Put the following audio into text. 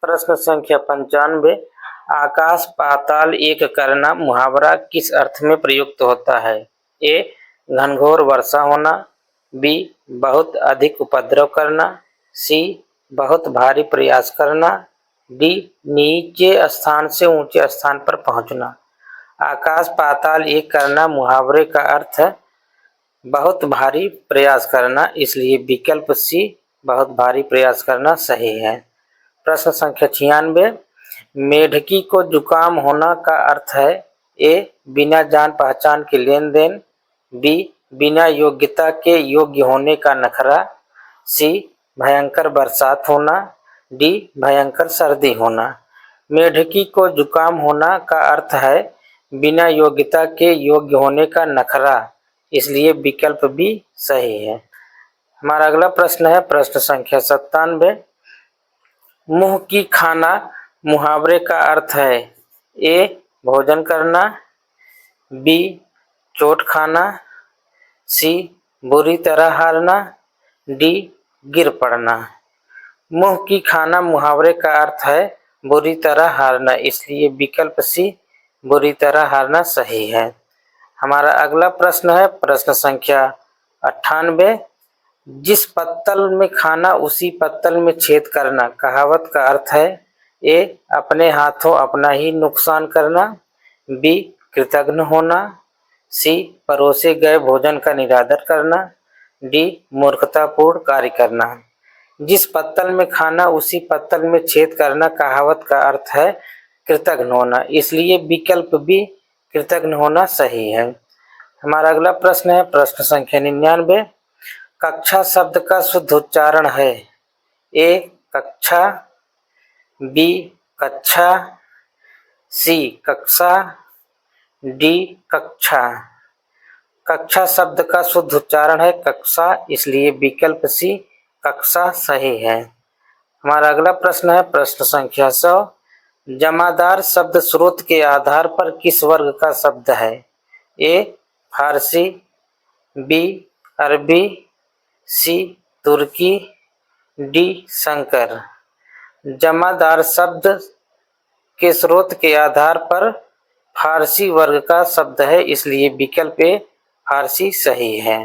प्रश्न संख्या 95। आकाश पाताल एक करना मुहावरा किस अर्थ में प्रयुक्त होता है? ए. घनघोर वर्षा होना। बी. बहुत अधिक उपद्रव करना। सी. बहुत भारी प्रयास करना। डी. नीचे स्थान से ऊंचे स्थान पर पहुंचना। आकाश पाताल एक करना मुहावरे का अर्थ है बहुत भारी प्रयास करना, इसलिए विकल्प सी बहुत भारी प्रयास करना सही है। प्रश्न संख्या 96। मेढकी को जुकाम होना का अर्थ है? ए. बिना जान पहचान के लेन देन। बी. बिना योग्यता के योग्य होने का नखरा। सी. भयंकर बरसात होना। डी. भयंकर सर्दी होना। मेढकी को जुकाम होना का अर्थ है बिना योग्यता के योग्य होने का नखरा, इसलिए विकल्प बी सही है। हमारा अगला प्रश्न है प्रश्न संख्या 97। मुंह की खाना मुहावरे का अर्थ है? ए. भोजन करना। बी. चोट खाना। सी. बुरी तरह हारना। डी. गिर पड़ना। मुंह की खाना मुहावरे का अर्थ है बुरी तरह हारना, इसलिए विकल्प सी बुरी तरह हारना सही है। हमारा अगला प्रश्न है प्रश्न संख्या 98। जिस पत्तल में खाना उसी पत्तल में छेद करना कहावत का अर्थ है? ए. अपने हाथों अपना ही नुकसान करना। बी. कृतघ्न होना। सी. परोसे गए भोजन का निरादर करना। डी. मूर्खतापूर्ण कार्य करना। जिस पत्तल में खाना उसी पत्तल में छेद करना कहावत का अर्थ है कृतघ्न होना, इसलिए विकल्प बी कृतघ्न होना सही है। हमारा अगला प्रश्न है प्रश्न संख्या 99। कक्षा शब्द का शुद्ध उच्चारण है? ए. कक्षा। बी. कक्षा। सी. कक्षा। डी. कक्षा। कक्षा शब्द का शुद्ध उच्चारण है कक्षा, इसलिए विकल्प सी कक्षा सही है। हमारा अगला प्रश्न है प्रश्न संख्या 100। जमादार शब्द स्रोत के आधार पर किस वर्ग का शब्द है? ए. फारसी। बी. अरबी। सी. तुर्की। डी. संकर। जमादार शब्द के स्रोत के आधार पर फारसी वर्ग का शब्द है, इसलिए विकल्प ए फारसी सही है।